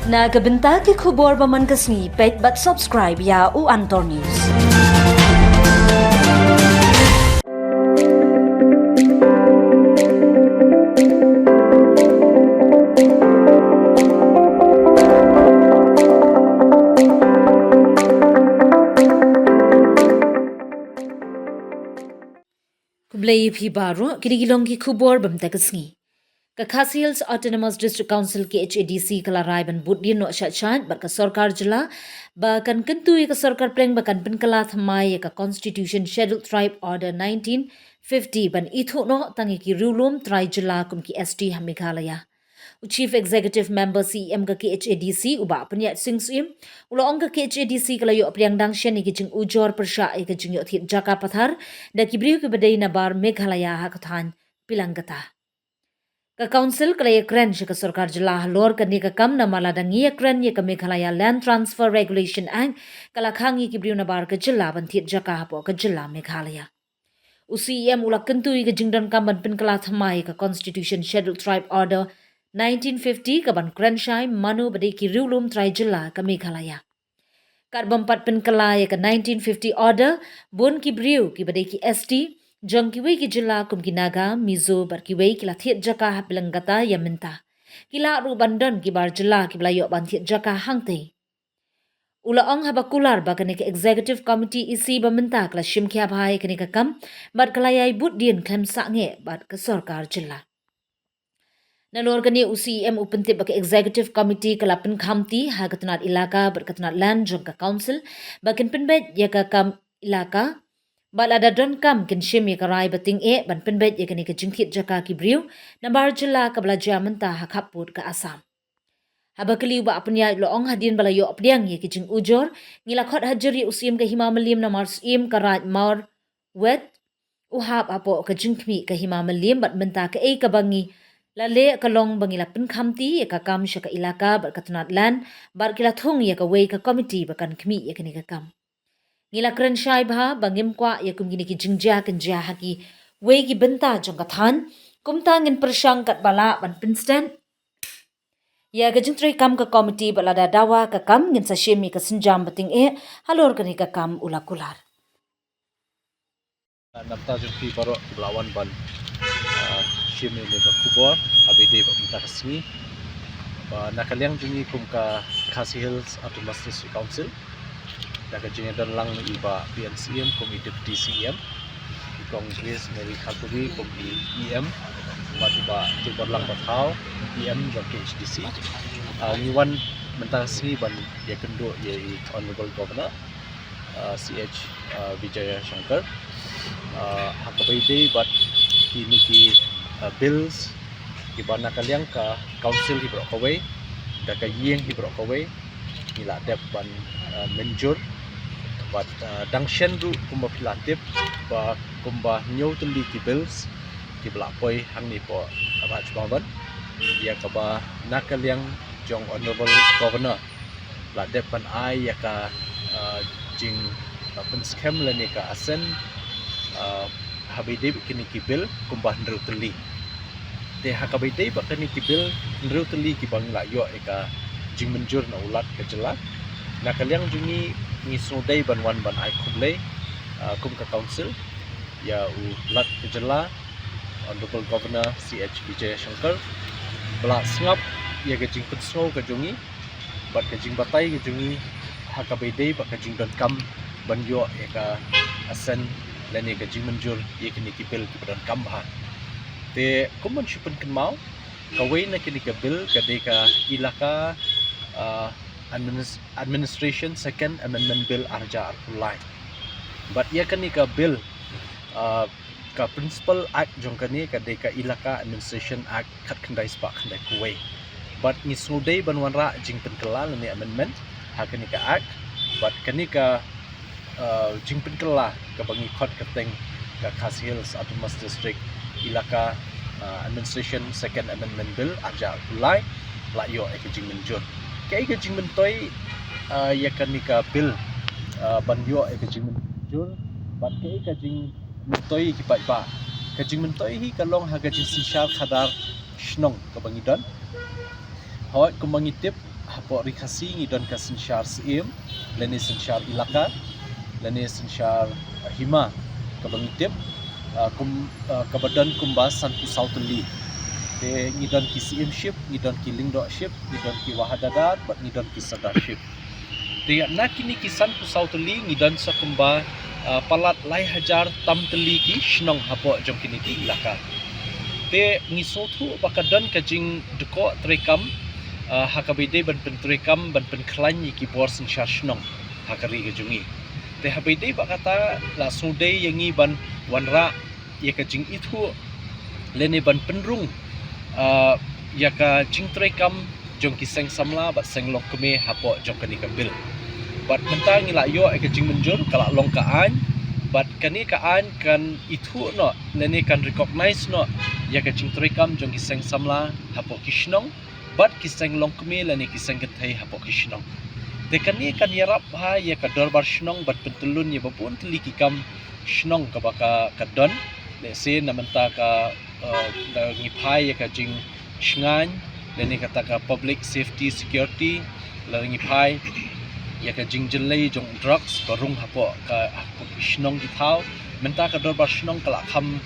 Nagabenta ki khubor baman kasni pet but subscribe ya u Antor News. Kublai phi baro kirigilong ki khubor bam takasni. Khasi Hills Autonomous District Council ke HADC kalarai ban budin no syachan bar ka sarkar jila ba kan kentu ka sarkar pleng ba kan penkala thamai ka Constitution Scheduled Tribe Order 1950 ban ithu no tangi ki rulum trai jila kum ki ST Meghalaya. Chief Executive Member CEM ka HADC uba penyat singsim ulo ong ka HADC kalayo apriang dang shen ki jing ujor persya ka jing yo thit jaka pathar da ki briu ki badai na bar Meghalaya ha kathan pilangata. Ka council kalaya kren ka sarkar jila halor kani ka kam na maladangi kren ye ka Meghalaya Land Transfer Regulation Act kalakhangi ki briu na bar ka jila ban thit jaka po ka jila Meghalaya. UCEM ulak kentui ka jingdan kam ban penkala thamai ka Constitution Scheduled Tribe Order 1950 ka ban krenshai manu badai ki riulum trai jila ka Meghalaya. Kat bampat penkala ye ka 1950 order bun ki briu ki badai ki ST jang ki wei ki jila kum ki naga mizo bar ki wei ki la thiet jaka pilangata yaminta. Kila ru bandan ki bar jila ki blayo ban thiet jaka hangte. Ula ong habakular ba kani ka executive committee isi baminta kala shimkya bhai kani ka kam bat kalayai but din klem sange bat ka sarkar jila. Nalor kani UCEM upente baka executive committee kalapan khamti ha katanat ilaka berkatanat land jong ka council bakin penbet ya ka kam ilaka bal ada don kam kin shim ya karai bating ban penbet ya kani ka jingkit jaka ki briu nambar jila ka belajar menta ha khaput ka Assam. Habakali ba apnya loong hadin balayo apdiang ya ki jing ujor ngilakot hajeri UCEM ka himamalim na marsim karat mar wet uhap apo ka jingkmi ka himamalim bat menta ka ka bangi lale kalong bangila penkhamti ya ka kam syaka ilaka berkatanat land bar kila thung ya ka wei ka committee bakan kmi ya kani ka kam. Ngila kren syai bha bangim kwa ya kum gini ki jingja kenja haki wei ki benta jong kathan kumta ngin persyang kat bala ban pinstan ya ka jingtrei kam ka committee balada dawa ka kam ngin sa shemi ka senjam bating halor kani ka kam ulakular. Nafta jumpi baro belawan ban shimi le ba kubor abide ba minta kasni ba nakaliang juni kum ka Khasi Hills Autonomous District Council da ka jini dan lang iba PNCM kum i deputy CM di Congress Mary Khaturi kum i EM ba tiba tiba lang bathau EM jong HDC ni wan minta kasni ban ya kendo ye Honorable Governor CH Vijaya Shankar hakabaide bat kini ki bills ki bana kaliang ka council hi brok away da ka yeng hi brok away nila dep ban menjur bat dangshen ru kumba pilatip ba kumba new tuli ki bills ki blapoi hangni po raj bhavan ya ka ba nakaliang jong honorable governor la dep ban ai ya ka jing pen scam la ni ka asen habide kini ki bill kumbah ndru teli te hakabide ba kini ki bill ndru teli ki bangla yo eka jing menjur na ulat ke jela na kaliang jungi ni sodai ban wan ban ai khuble kum ka council ya ulat ke jela honorable governor CH Vijaya Shankar bla sngap ya ke jing pensno ka jungi bat ke jing batai ke jungi hakabide ba ka jing don kam ban yo eka asen lani ka jing menjur ye kini ki bill ki ban kam ha te kuman shipen kan mau kawai na kini ka bill ka de ka ilaka administration second amendment bill arja arpulai but ya kani ka bill ka principal act jong kani ka de ka ilaka administration act khat khandai spa khandai kuwai but ni sudai banwanra jing penkala ni amendment ha kani ka act but kani ka jing penkala ka bangi khot ka teng ka Khasi Hills Autonomous District ilaka administration second amendment bill arja ulai la yo e jing menjur kai ka jing mentoi ya kanika bill ban yo e jing menjur bat kai ka jing mentoi ki ba ka jing mentoi hi kalong ha ka jing sishar khadar shnong ka bangi dan hoi kumangi tip hapo rikasi ngidon ka sensyar sim leni sensyar ilaka leni sensyar hima kabangitip kabadan kumbas san pusau teli te ngidon ki sim ship ngidon ki lingdo ship ngidon ki wahadadat bat ngidon ki sadar ship te nakini ki san pusau teli ngidon sa kumba palat lai hajar tam teli ki shnong hapo jong kini ki ilaka te ngisotu bakadan kajing deko trekam hakabide ban pentrekam ban penklan ki bor sensyar shnong hakari kajungi te habide bakata la sudai yangi ban wanra ya kajing itu lene ban penrung yaka jingtrekam jong kiseng samla bat senglong keme hapo jong kani kambil bat mentang ila yo kajing menjur kala long kaan bat kani kaan kan itu no lene kan recognize no yaka jingtrekam jong kiseng samla hapo kishnong bat kiseng long keme lene kiseng gethai hapo kishnong te kani kan yarap ha yaka dorbar shnong bat pentulun ya bapun teli kikam shnong ka baka kadon le se namenta ka ngipai ya ka jing shngan le ni kata ka public safety security le ngipai ya ka jing jelai jong drugs barung hapo ka shnong di thau menta ka dorbar shnong kala kham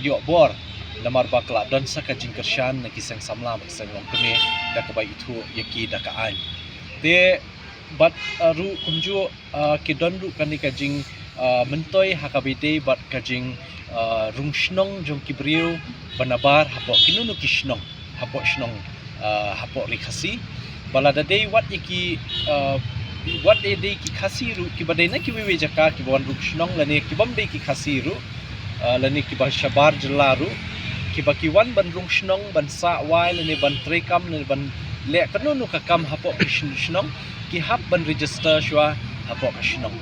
yo bor lamar ba kala don sa ka jing kershan na kisang samla ba kisang long keme da ka ba itu yaki da ka an te bat ru kumju ki don ru kan ni ka jing mentoi hakabite bat ka jing rungshnong jong kibriu banabar hapo kinunu kishnong hapo shnong hapo rikhasi balada dei wat iki wat dei ki khasiru ki badai na ki wewe jaka ki bon rungshnong lane ki bombe ki khasiru lane ki ba shabar jelaru ki ba ki wan ban rungshnong ban sa wai lane ban trekam lane ban le kanunu ka kam hapo kishnong ki hap ban register shwa hapo kishnong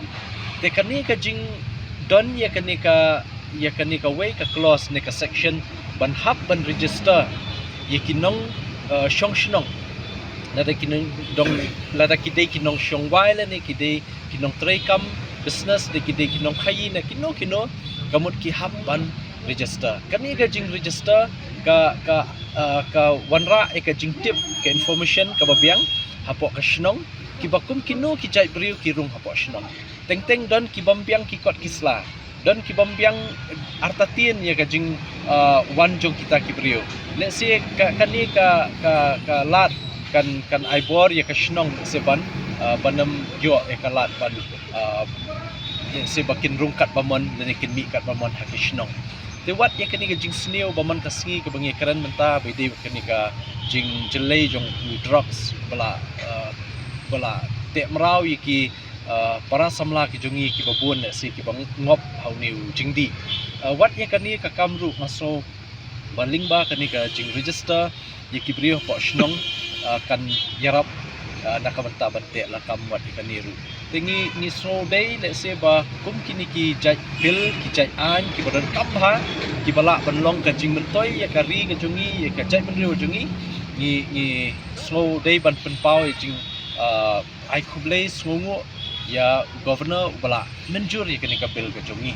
te kani ka jing don ya kani ka way ka clause ne ka section ban hap ban register ye kinong shong shnong lada kinong dong lada kidei kinong shong wile ne kidei kinong trekam business de kidei kinong khayi na kino kamut ki hap ban register kani ka jing register ka wanra ka jing tip ka information ka babiang hapo ka shnong ki bakum kino ki jai briu ki rung hapo shnong teng don ki bambiang ki kot kisla don ki bambiang artatin ya kajing wan jong kita ki brio let's say kani ka lat kan aibor ya ka shnong seban banam yo ka lat ban se bakin rungkat bamon lenekin mi kat bamon hakishnong te wat ya kani ka jing sneo bamon ka singi ka bangi karan menta bede kani ka jing jelai jong drugs bala te mrau ki para samla ki jongi ki babun si ki bang ngop hauniu jingdi wat ya kani ka kamru ngaso balingba kani ka jing register ye ki brio po shnong kan yarap nakamanta bante la kam wat kani ru tingi ni so dei le se ba kum kini ki jai bil ki jai an ki badan kam ha ki bala banlong ka jing mentoi ya kari ka jongi ya ka jai menriu jongi ni so dei ban penpau jing ai kublai sungu ya governor bala menjur ya kenika bil ke jongi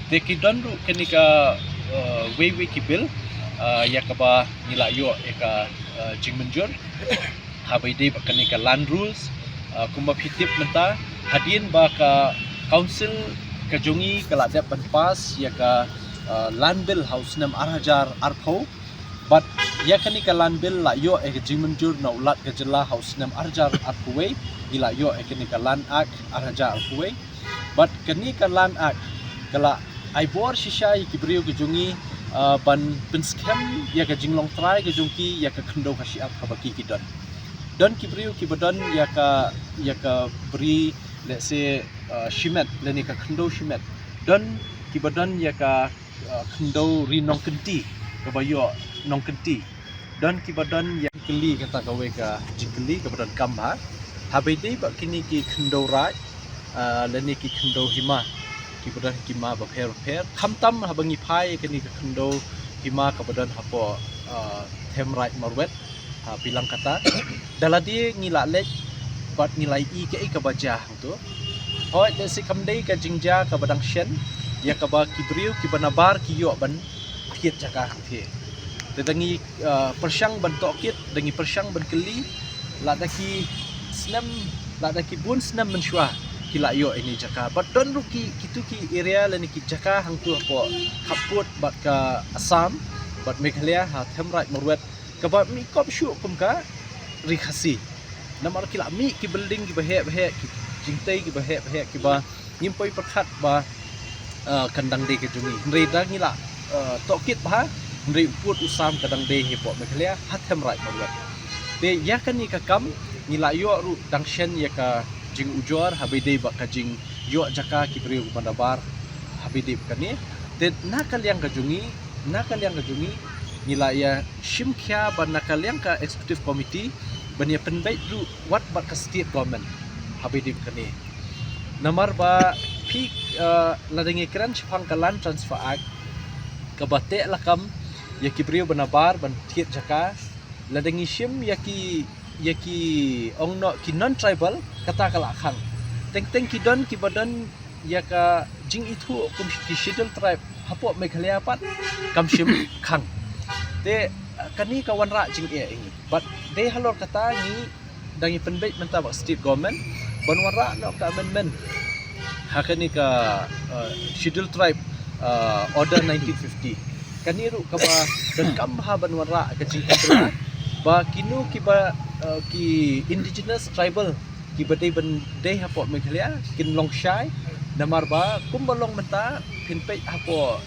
te ki donru kenika wewe ki bil ya ka ba nila yo ya ka jing menjur habai de ba kenika land rules kumba pitip menta hadin ba ka council ke jongi kala dep pas ya ka land bill house nam arhajar arpho but ya kenika land bill la yo e jing menjur na ulat ke jela house nam arhajar arphuwe ila yo kenika land act arhaja alkuwe but kenika land act kala aibor shisha kibriu ke jungi ban penskem ya ka jinglong trai ke jungki ya ka khndo khashi ap kabaki kidon don kibriu ki badon ya ka bri let's say shimet leni ka khndo shimet don ki badon ya ka khndo ri nong kenti ka bayo nong kenti don ki badon ya keli kata kawe ka jikeli ka badon kamba habide ba kini ki khndo rai leni ki khndo hima ki badan hima ba pher khamtam habangi phai kini ki khndo hima ka badan hapo them rai marwet bilang kata daladi ngila lek bat ngilai i ke ka baja tu hoi de si kamdei ka jingja ka badang shen ya ka ba kibriu ki banabar ki yo ban thiet jaka the tedangi persyang ban tokit dangi persyang ban keli ladaki senam ladaki bun senam mensyua kila yo ini jaka but don ruki kitu ki area lani ki jaka hang tu po khaput bat ka Assam bat Meghalaya ha themrai morwet ka ba mi kop shu kum ka rikhasi namar kila mi ki building ki bahe ki jingtai ki bahe ki ba nyimpoi perkhat ba kandang de ke jungi nri dang ngila tokit ba nri uput usam kadang de hi po Meghalaya ha themrai morwet de yakan ni ka kam ngila yo ru dangshen ya ka jing ujor habide ba ka jing yo jaka ki priu mandabar habide kani de nakal yang kajungi nila ya shimkhya ban nakal yang ka executive committee ban ya penbai ru wat ba ka state government habide kani namar ba pik ladangi kran chpang kalan transfer act ka bate lakam ya ki priu manabar ban thiet jaka ladangi shim yaki ongno ki non tribal kata kala khang teng ki don ki badan yaka jing itu kum ki schedule tribe hapo Meghalaya pat kam shim khang te kani kawan ra jing e ingi but de halor kata ni dangi penbet menta bak state government ban wara no ka amendment hakani ka schedule tribe order 1950 kani ru ka ba dan kam ha ban wara ka jing ka ba kinu ki ba ki indigenous tribal ki badai bandai hapo Meghalaya kin longshai namar ba kumbalong menta pinpai hapo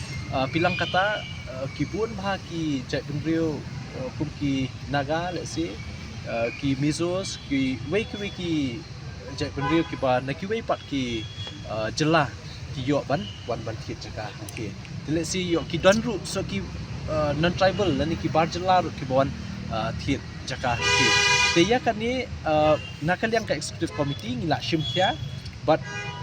pilang kata ki bun bah ki jai benrio kum ki naga let's say ki mizos ki wei ki jai benrio ki ba na ki wei pat ki jela ki yo ban thit jaka ki let's say yo ki don ru so ki non tribal lani ki bar jela ru ki bon thit jaka ki teya kani nakal yang ka executive committee ngila shimkhya but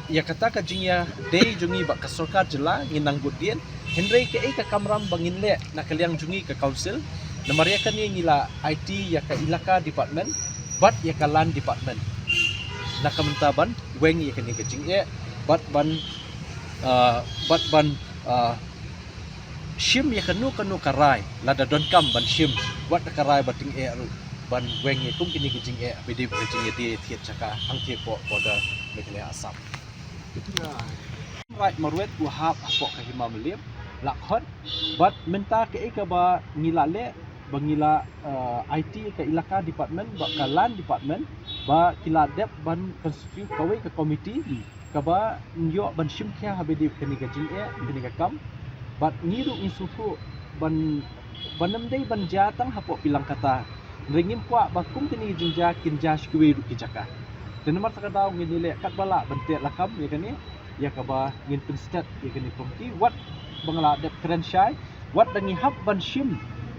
ya kata ka jingya day jungi ba ka sarkar jela nginang budien henry ke ka kamram bangin le nakal yang jungi ka council namar ya kani ngila IT ya ka ilaka department but ya ka land department nakamentaban weng ya kani ka jingye but ban shim ya kanu karai lada don kam ban shim wat karai bating e ru ban weng ye kum kini kijing e bidi kijing ye di thiet chaka ang thi po border Meghalaya Assam right marwet ku hap po ka hima melip lakhot but menta ke ka ba ngila le bangila IT ka ilaka department ba ka land department ba kila dep ban constitute kawe ka committee ka ba nyo ban shimkhya habidi kini kijing e kini ka kam but ngiru insufu ban banamdai ban jatang hapo pilang kata ringim kwa bakum kini jinja kinja shkwi ru kijaka tenamar takadaw nginile katbala bante lakam ya kani ya kaba ngin pinstat ya kani komti wat bangla dep krenshai wat dangi hab ban shim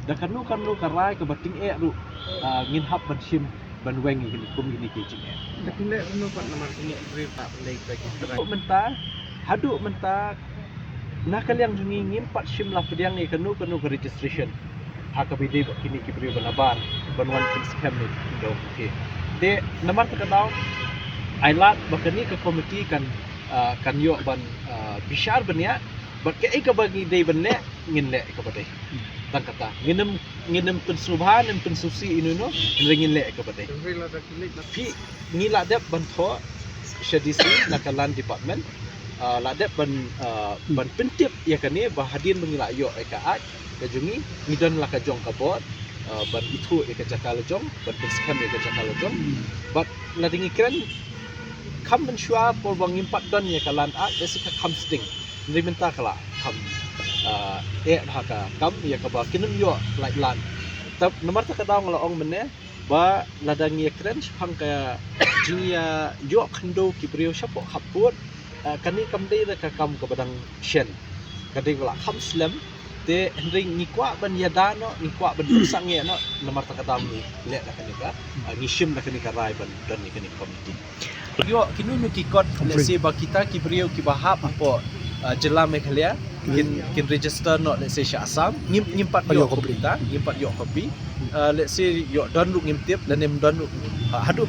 da kanu karai ka bating e ru ngin hab ban shim ban weng kini kum kini kijing e takile unu pat namar kini beri pak pendai bagi menta hadu menta nakal yang jungi ngimpat shim lah pediang ni kanu ke registration hakabide kini ki beri banabar banwan pin scam ni do okey de namar takadaw ailat bakani ke komiti kan yo ban bishar bania bak ke ka bagi dei banle ngin le ka badai tan kata nginem pensubhan dan pensusi inuno ngin le ka badai beri la takile pi ngila dep ban tho shadisi nakalan department ladep ban pentip ya kani bahadin mengila yo eka aj kajungi ngidan la kajong kabot ban itu eka jakal jong ban scam eka jakal jong but ladingi kren kam ben shua por bang impat don ya kalan aj esika kam sting ndimenta kala kam haka kam ya kaba kinum yo like lan tap nomor ta kadang la ong mene ba ladangi kren phang ka jingia yo khando kibrio shapo khaput kani kamdei da ka kam ka badang shen kadai wala kham slam te ring ni kwa ban yadano ni kwa ban sang ye no nomor ta kadam ni le da kani ka ngishim da kani ka rai ban dan ni kani committee yo kinu nu ki kot le se ba kita ki brio ki bahap apo jela Meghalaya kin register no let's say Assam nyimpat yo pemerintah nyimpat yo kopi let's say yo don lu ngimtip dan nem don hadu